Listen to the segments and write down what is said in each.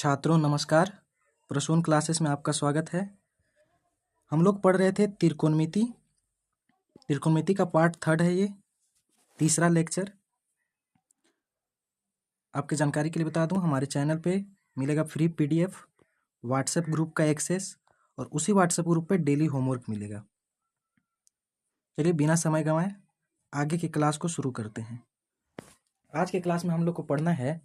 छात्रों नमस्कार। प्रसून क्लासेस में आपका स्वागत है। हम लोग पढ़ रहे थे त्रिकोणमिति। त्रिकोणमिति का पार्ट 3 है, ये तीसरा लेक्चर। आपकी जानकारी के लिए बता दूं, हमारे चैनल पे मिलेगा फ्री पीडीएफ, व्हाट्सएप ग्रुप का एक्सेस और उसी व्हाट्सएप ग्रुप पे डेली होमवर्क मिलेगा। चलिए बिना समय गंवाए आगे की क्लास को शुरू करते हैं। आज के क्लास में हम लोग को पढ़ना है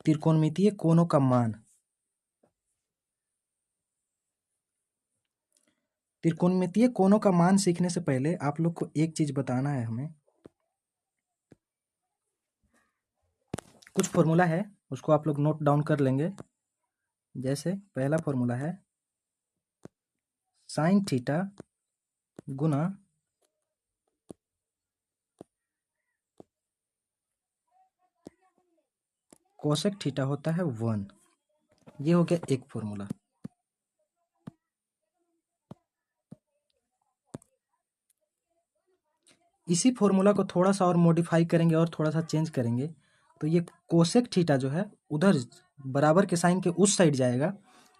त्रिकोणमितीय कोणों का मान। त्रिकोणमितीय कोणों का मान सीखने से पहले आप लोग को एक चीज बताना है हमें। कुछ फॉर्मूला है, उसको आप लोग नोट डाउन कर लेंगे। जैसे पहला फॉर्मूला है साइन थीटा गुना कोसेक थीटा होता है 1। ये हो गया एक फॉर्मूला। इसी फॉर्मूला को थोड़ा सा और मॉडिफाई करेंगे और थोड़ा सा चेंज करेंगे तो ये कोसेक थीटा जो है उधर बराबर के साइन के उस साइड जाएगा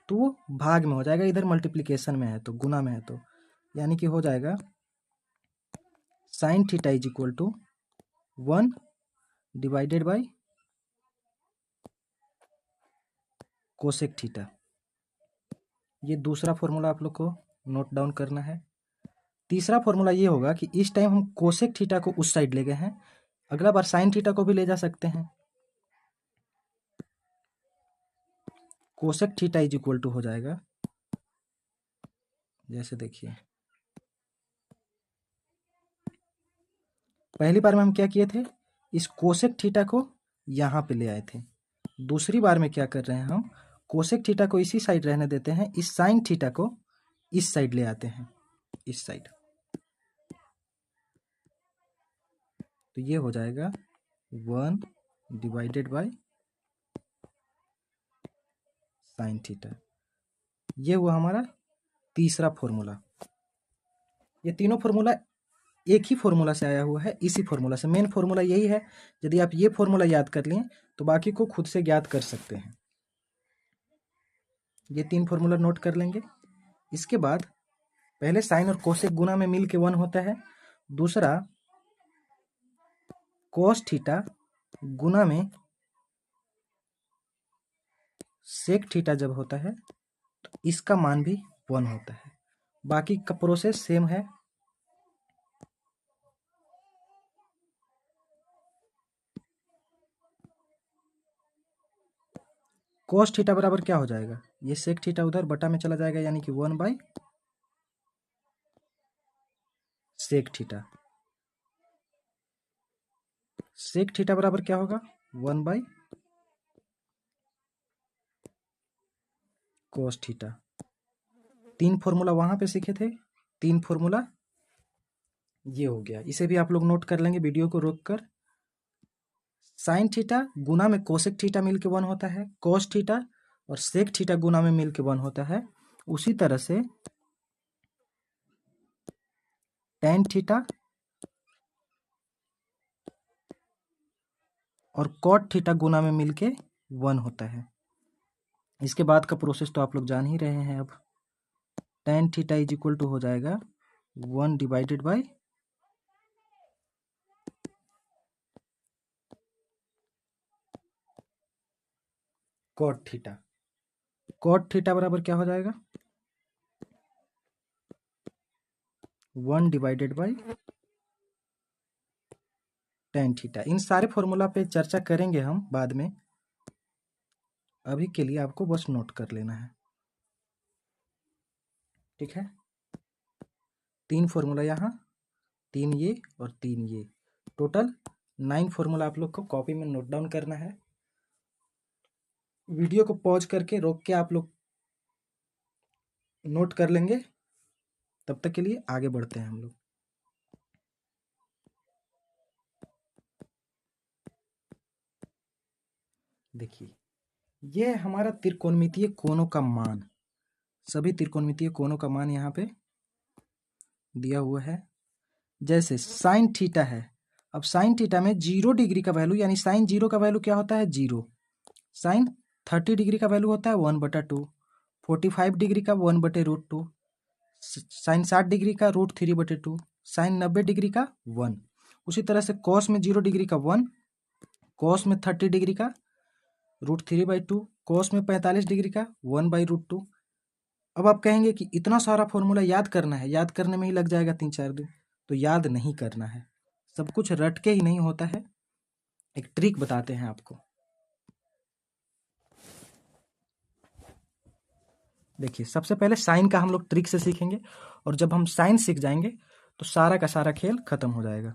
तो वो भाग में हो जाएगा, इधर मल्टीप्लिकेशन में है तो गुना में है, तो यानी कि हो जाएगा sine theta is equal to 1 divided by cosec theta. ये दूसरा फॉर्मूला आप लोग को नोट डाउन करना है। तीसरा फॉर्मूला ये होगा कि इस टाइम हम कोसेक थीटा को उस साइड ले गए हैं, अगला बार साइन थीटा को भी ले जा सकते हैं। Cosec theta is equal to हो जाएगा, जैसे देखिए पहली बार में हम क्या किए थे, इस कोसेक थीटा को यहाँ पे ले आए थे। दूसरी बार में क्या कर रहे हैं, हम कोसेक थीटा को इसी साइड रहने देते हैं, इस साइन थीटा को इस साइड ले आते हैं, इस साइड। तो ये हो जाएगा 1 डिवाइडेड बाई साइन थीटा। ये हुआ हमारा तीसरा फॉर्मूला। ये तीनों फॉर्मूला एक ही फॉर्मूला से आया हुआ है, इसी फॉर्मूला से। मेन फॉर्मूला यही है, यदि आप ये फॉर्मूला याद कर लें तो बाकी को खुद से ज्ञात कर सकते हैं। ये 3 फॉर्मूला नोट कर लेंगे। इसके बाद पहले साइन और कोसेक गुना में मिल के 1 होता है। दूसरा कोस थीटा गुना में सेक थीटा जब होता है तो इसका मान भी 1 होता है। बाकी का प्रोसेस सेम है। कोस थीटा बराबर क्या हो जाएगा, ये सेक थीटा उधर बटा में चला जाएगा, यानी कि 1 by sec theta. Sec theta बराबर क्या होगा, 1 बाई कोस थीटा। 3 फॉर्मूला वहां पे सीखे थे, 3 फॉर्मूला ये हो गया। इसे भी आप लोग नोट कर लेंगे वीडियो को रोक कर। साइन थीटा गुना में कोसेक थीटा मिल के 1 होता है, कोस थीटा और सेक थीटा गुना में मिल के 1 होता है। उसी तरह से टेन थीटा और कॉट थीटा गुना में मिलके 1 होता है। इसके बाद का प्रोसेस तो आप लोग जान ही रहे हैं। अब tan theta is equal to हो जाएगा 1 divided by cot theta. Cot theta बराबर क्या हो जाएगा, 1 डिवाइडेड बाई टेन थीटा। इन सारे फॉर्मूला पे चर्चा करेंगे हम बाद में, अभी के लिए आपको बस नोट कर लेना है, ठीक है। 3 फॉर्मूला यहाँ, 3 ये और 3 ये, टोटल 9 फॉर्मूला आप लोग को कॉपी में नोट डाउन करना है। वीडियो को पॉज करके रोक के आप लोग नोट कर लेंगे। तब तक के लिए आगे बढ़ते हैं हम लोग। देखिए ये हमारा त्रिकोणमितीय कोणों का मान, सभी त्रिकोणमितीय कोणों का मान यहाँ पे दिया हुआ है। जैसे साइन थीटा है, अब साइन थीटा में 0 डिग्री का वैल्यू, यानी साइन 0 का वैल्यू क्या होता है 0, साइन 30 डिग्री का वैल्यू होता है 1/2, 45 डिग्री का 1/√2, साइन 60 डिग्री का √3/2, साइन 90 डिग्री का 1। उसी तरह से कॉस में 0 डिग्री का 1, कॉस में 30 डिग्री का √3/2, कॉस में 45 डिग्री का 1/√2। अब आप कहेंगे कि इतना सारा फॉर्मूला याद करना है, याद करने में ही लग जाएगा 3-4 दिन। तो याद नहीं करना है, सब कुछ रट के ही नहीं होता है। एक ट्रिक बताते हैं आपको। देखिए, सबसे पहले साइन का हम लोग ट्रिक से सीखेंगे, और जब हम साइन सीख जाएंगे तो सारा का सारा खेल खत्म हो जाएगा।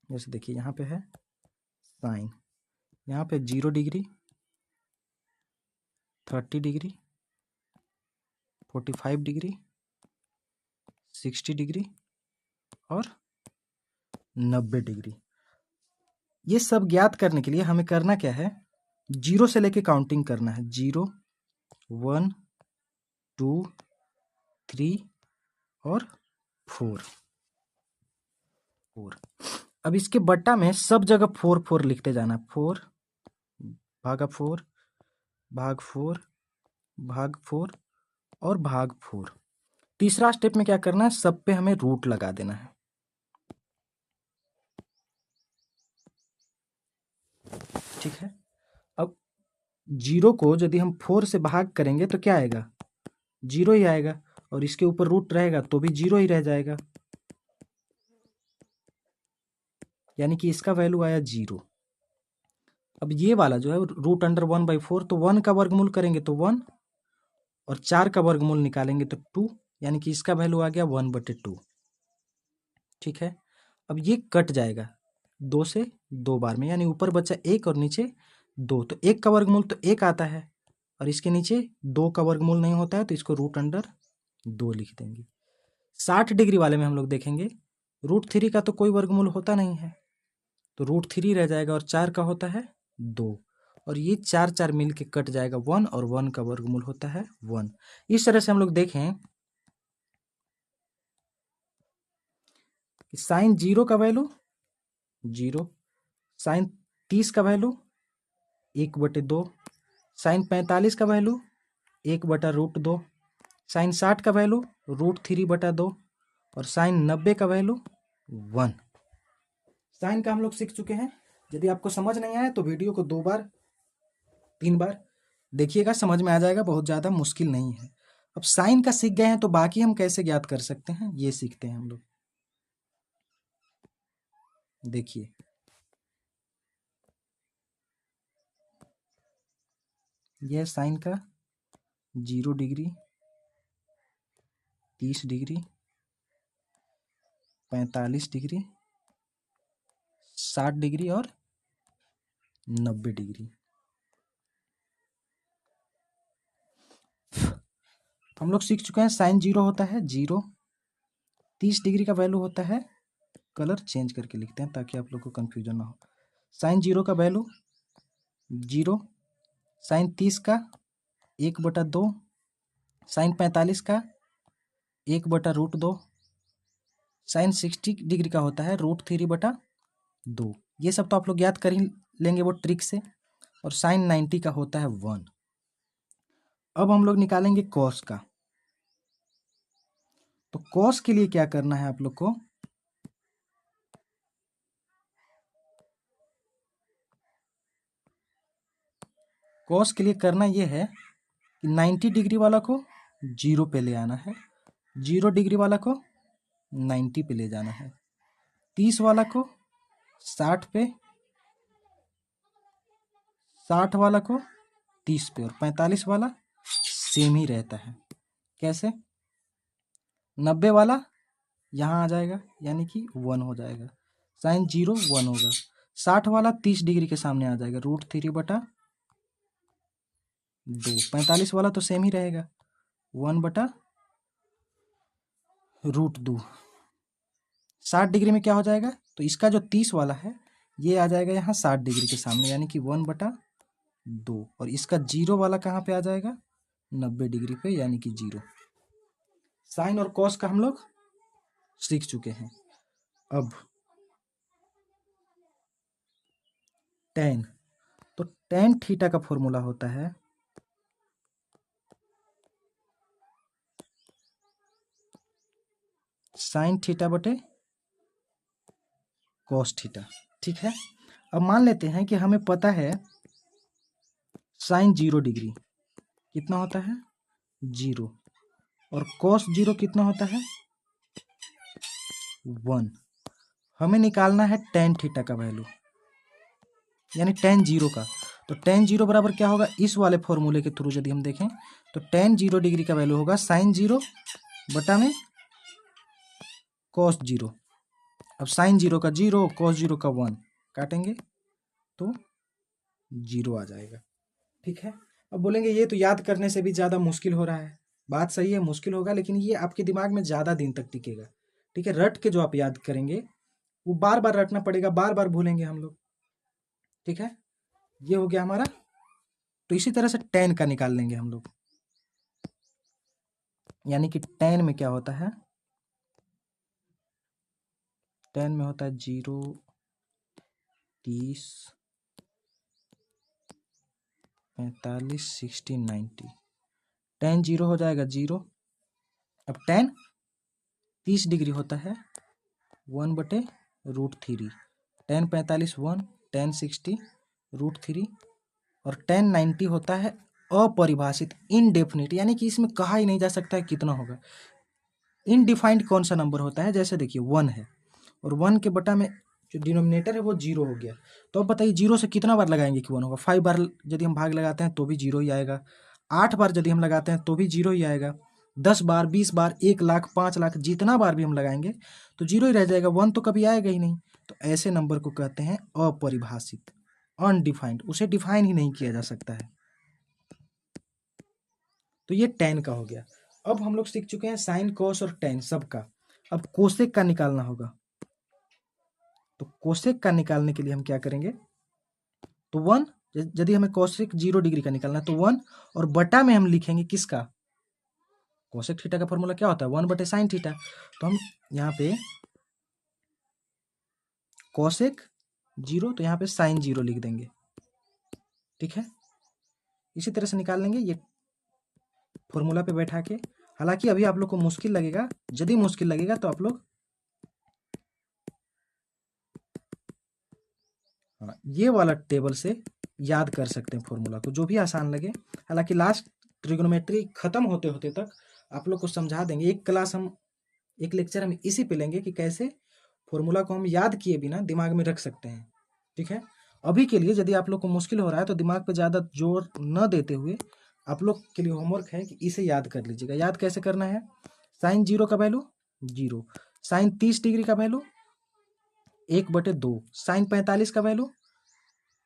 जैसे देखिए, यहाँ पे है साइन, यहाँ पे 0 डिग्री, 30 डिग्री, 45 डिग्री, 60 डिग्री और 90 डिग्री। ये सब ज्ञात करने के लिए हमें करना क्या है, 0 से लेके काउंटिंग करना है। 0, 1, 2, 3 और 4। अब इसके बट्टा में सब जगह 4 4 लिखते जाना। 4 भागा 4 भाग 4 भाग 4 और भाग 4। तीसरा स्टेप में क्या करना है, सब पे हमें रूट लगा देना है। ठीक है। अब 0 को यदि हम 4 से भाग करेंगे तो क्या आएगा, 0 ही आएगा, और इसके ऊपर रूट रहेगा तो भी 0 ही रह जाएगा, यानी कि इसका वैल्यू आया 0। अब ये वाला जो है √1/4, तो 1 का वर्गमूल करेंगे तो 1, और 4 का वर्गमूल निकालेंगे तो 2, यानी कि इसका वैल्यू आ गया 1/2। ठीक है। अब ये कट जाएगा 2 से 2 बार में, यानी ऊपर बचा 1 और नीचे 2, तो 1 का वर्गमूल तो 1 आता है, और इसके नीचे 2 का वर्गमूल नहीं होता है, तो इसको √2 लिख देंगे। 60 डिग्री वाले में हम लोग देखेंगे √3 का तो कोई वर्गमूल होता नहीं है, तो √3 रह जाएगा, और 4 का होता है 2, और ये 4 4 मिल के कट जाएगा 1, और 1 का वर्गमूल होता है 1। इस तरह से हम लोग देखें कि साइन 0 का वैल्यू 0, साइन 30 का वैल्यू 1/2, साइन 45 का वैल्यू 1/√2, साइन 60 का वैल्यू √3/2, और साइन 90 का वैल्यू 1। साइन का हम लोग सीख चुके हैं। यदि आपको समझ नहीं आया तो वीडियो को 2 बार 3 बार देखिएगा, समझ में आ जाएगा, बहुत ज़्यादा मुश्किल नहीं है। अब साइन का सीख गए हैं तो बाकी हम कैसे ज्ञात कर सकते हैं, ये सीखते हैं हम लोग। देखिए, यह साइन का 0 डिग्री, 30 डिग्री, 45 डिग्री, 60 डिग्री और 90 डिग्री। हम लोग सीख चुके हैं साइन 0 होता है 0, 30 डिग्री का वैल्यू होता है, कलर चेंज करके लिखते हैं ताकि आप लोग को कंफ्यूजन ना हो। साइन 0 का वैल्यू 0, साइन 30 का 1/2, साइन 45 का 1/√2, साइन 60 डिग्री का होता है √3/2। ये सब तो आप लोग याद कर ही लेंगे वो ट्रिक से। और साइन 90 का होता है 1। अब हम लोग निकालेंगे कॉस का। तो कॉस के लिए क्या करना है आप लोग को, कॉस के लिए करना ये है कि 90 डिग्री वाला को 0 पे ले आना है, 0 डिग्री वाला को 90 पे ले जाना है, 30 वाला को 60 पे, 60 वाला को 30 पे, और 45 वाला सेम ही रहता है। कैसे, 90 वाला यहाँ आ जाएगा, यानी कि 1 हो जाएगा, साइन 0 1 होगा, 60 वाला 30 डिग्री के सामने आ जाएगा √3/2, 45 वाला तो सेम ही रहेगा 1/√2। 60 डिग्री में क्या हो जाएगा, तो इसका जो 30 वाला है ये आ जाएगा यहाँ 60 डिग्री के सामने, यानी कि 1/2, और इसका 0 वाला कहाँ पे आ जाएगा, 90 डिग्री पे, यानी कि 0। साइन और कॉस का हम लोग सीख चुके हैं। अब टेन, तो टेन थीटा का फॉर्मूला होता है साइन थीटा बटे कॉस थीटा। ठीक है, अब मान लेते हैं कि हमें पता है साइन 0 डिग्री कितना होता है 0, और कॉस 0 कितना होता है 1। हमें निकालना है टेन थीटा का वैल्यू, यानी टेन 0 का। तो टेन 0 बराबर क्या होगा, इस वाले फॉर्मूले के थ्रू यदि हम देखें तो टेन 0 डिग्री का वैल्यू होगा साइन 0 बटा में कॉस 0। अब साइन 0 का 0, कॉस 0 का 1 काटेंगे तो 0 आ जाएगा। ठीक है, अब बोलेंगे ये तो याद करने से भी ज़्यादा मुश्किल हो रहा है। बात सही है, मुश्किल होगा, लेकिन ये आपके दिमाग में ज़्यादा दिन तक टिकेगा। ठीक है, रट के जो आप याद करेंगे वो बार बार रटना पड़ेगा, बार बार भूलेंगे हम लोग। ठीक है, ये हो गया हमारा। तो इसी तरह से टेन का निकाल लेंगे हम लोग, यानी कि टेन में क्या होता है, टेन में होता है 0, 30, 45, 60, 90। टेन 0 हो जाएगा 0। अब टेन 30 डिग्री होता है 1/√3। टेन 45 1, टेन 60 √3, और टेन 90 होता है अपरिभाषित, इनडेफिनिट, यानी कि इसमें कहा ही नहीं जा सकता है कितना होगा। इनडिफाइंड कौन सा नंबर होता है, जैसे देखिए 1 है और 1 के बटा में जो डिनोमिनेटर है वो 0 हो गया। तो अब बताइए 0 से कितना बार लगाएंगे कि 1 होगा। 5 बार यदि हम भाग लगाते हैं तो भी 0 ही आएगा। 8 बार यदि हम लगाते हैं तो भी 0 ही आएगा। 10 बार, 20 बार, 1 लाख, 5 लाख, जितना बार भी हम लगाएंगे तो 0 ही रह जाएगा, 1 तो कभी आएगा ही नहीं। तो ऐसे नंबर को कहते हैं अपरिभाषित, अनडिफाइंड, उसे डिफाइन ही नहीं किया जा सकता है। तो ये टेन का हो गया। अब हम लोग सीख चुके हैं साइन, कॉस और टेन सबका। अब कोसेक का निकालना होगा। तो कोसेक का निकालने के लिए हम क्या करेंगे, तो 1, यदि हमें कोसेक 0 डिग्री का निकालना है तो 1, और बटा में हम लिखेंगे किसका, कोसेक थीटा का फॉर्मूला क्या होता है 1/sin थीटा। तो हम यहाँ पे कोसेक 0, तो यहाँ पे साइन 0 लिख देंगे। ठीक है, इसी तरह से निकाल लेंगे ये फॉर्मूला पे बैठा के। हालांकि अभी आप लोग को मुश्किल लगेगा, यदि मुश्किल लगेगा तो आप लोग ये वाला टेबल से याद कर सकते हैं फॉर्मूला को, जो भी आसान लगे। हालांकि लास्ट ट्रिग्नोमेट्री खत्म होते होते तक आप लोग को समझा देंगे। एक क्लास हम, एक लेक्चर हम इसी पे लेंगे कि कैसे फॉर्मूला को हम याद किए बिना दिमाग में रख सकते हैं। ठीक है, अभी के लिए यदि आप लोग को मुश्किल हो रहा है तो दिमाग पे ज़्यादा जोर न देते हुए आप लोग के लिए होमवर्क है कि इसे याद कर लीजिएगा। याद कैसे करना है, साइन 0 का वैल्यू 0, साइन 30 डिग्री का वैल्यू 1/2, साइन 45 का वैल्यू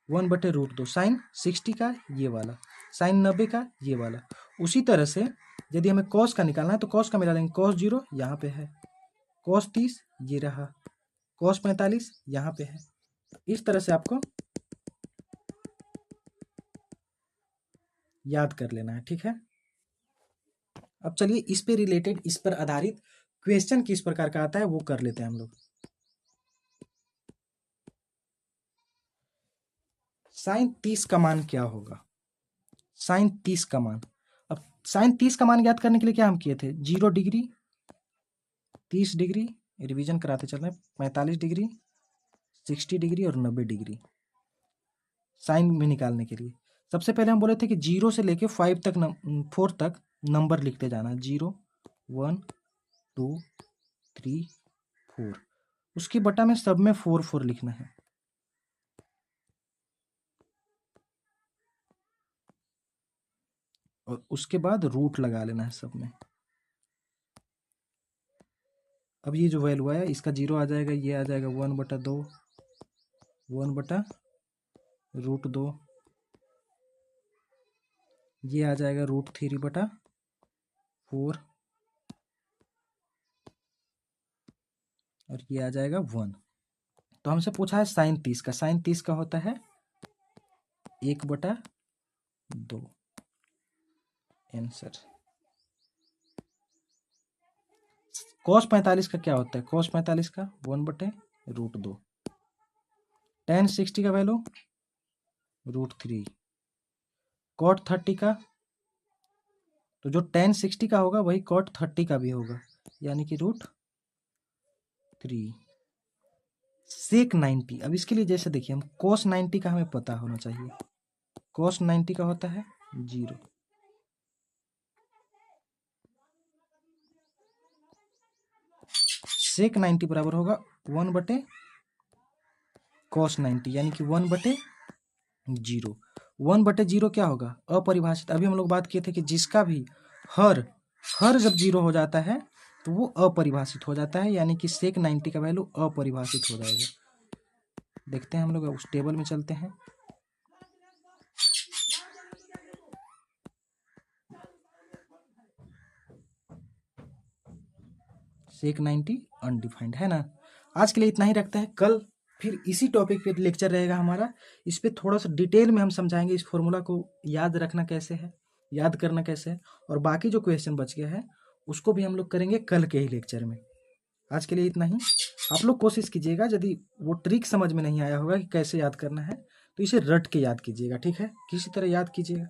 1/√2, साइन 60 का ये वाला, साइन 90 का ये वाला। उसी तरह से यदि हमें कॉस का निकालना है तो कॉस का मिला देंगे, कॉस 0 यहाँ पे है, कॉस 30 ये रहा, कॉस 45 यहाँ पे है। इस तरह से आपको याद कर लेना है। ठीक है, अब चलिए इस पे रिलेटेड, इस पर आधारित क्वेश्चन किस प्रकार का आता है वो कर लेते हैं हम लोग। साइन 30 का मान क्या होगा, साइन 30 का मान। अब साइन 30 का मान ज्ञात करने के लिए क्या हम किए थे, 0 डिग्री, 30 डिग्री, रिवीजन कराते चल रहे हैं, 45 डिग्री, 60 डिग्री और 90 डिग्री साइन में निकालने के लिए। सबसे पहले हम बोले थे कि 0 से लेके 5 तक 4 तक नंबर लिखते जाना, 0, 1, 2, 3, 4। उसके बटा में सब में 4 4 लिखना है। और उसके बाद रूट लगा लेना है सब में। अब ये जो वैल्यू आया इसका 0 आ जाएगा, ये आ जाएगा 1/2, 1/√2, ये आ जाएगा √3/4, और ये आ जाएगा 1। तो हमसे पूछा है साइन 30 का, साइन 30 का होता है 1/2 आंसर। cos 45 का क्या होता है, cos 45 का 1/√2। tan 60 का वैल्यू √3। cot 30 का, तो जो tan 60 का होगा वही cot 30 का भी होगा, यानी कि √3। sec 90, अब इसके लिए जैसे देखिए हम cos 90 का हमें पता होना चाहिए, cos 90 का होता है 0। sec 90 बराबर होगा 1/cos 90, यानी कि 1/0। 1/0 क्या होगा? अपरिभाषित। अभी हम लोग बात किए थे कि जिसका भी हर जब 0 हो जाता है तो वो अपरिभाषित हो जाता है, यानी कि sec 90 का वैल्यू अपरिभाषित हो जाएगा। देखते हैं हम लोग उस टेबल में चलते हैं। sec 90 अनडिफाइंड है ना। आज के लिए इतना ही रखते हैं, कल फिर इसी टॉपिक पे लेक्चर रहेगा हमारा। इस पे थोड़ा सा डिटेल में हम समझाएंगे इस फॉर्मूला को याद रखना कैसे है, याद करना कैसे है, और बाकी जो क्वेश्चन बच गया है उसको भी हम लोग करेंगे कल के ही लेक्चर में। आज के लिए इतना ही। आप लोग कोशिश कीजिएगा, यदि वो ट्रिक समझ में नहीं आया होगा कि कैसे याद करना है तो इसे रट के याद कीजिएगा, ठीक है? किसी तरह याद कीजिएगा।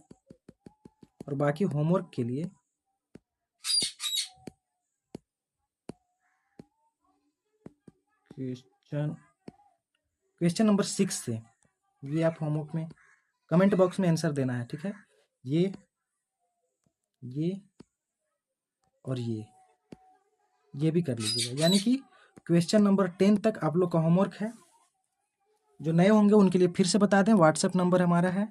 और बाकी होमवर्क के लिए क्वेश्चन नंबर 6 से ये आप होमवर्क में कमेंट बॉक्स में आंसर देना है, ठीक है? ये और ये भी कर लीजिएगा, यानी कि क्वेश्चन नंबर 10 तक आप लोग का होमवर्क है। जो नए होंगे उनके लिए फिर से बता दें, व्हाट्सएप नंबर हमारा है,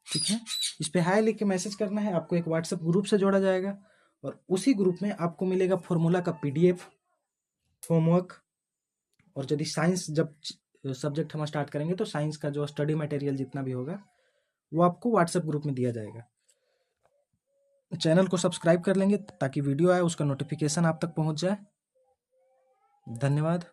ठीक है? इस पे हाय लिख के मैसेज करना है, आपको एक व्हाट्सएप ग्रुप से जोड़ा जाएगा और उसी ग्रुप में आपको मिलेगा फॉर्मूला का PDF, होमवर्क। और यदि साइंस जब सब्जेक्ट हम स्टार्ट करेंगे तो साइंस का जो स्टडी मटेरियल जितना भी होगा वो आपको व्हाट्सएप ग्रुप में दिया जाएगा। चैनल को सब्सक्राइब कर लेंगे ताकि वीडियो आए उसका नोटिफिकेशन आप तक पहुंच जाए। धन्यवाद।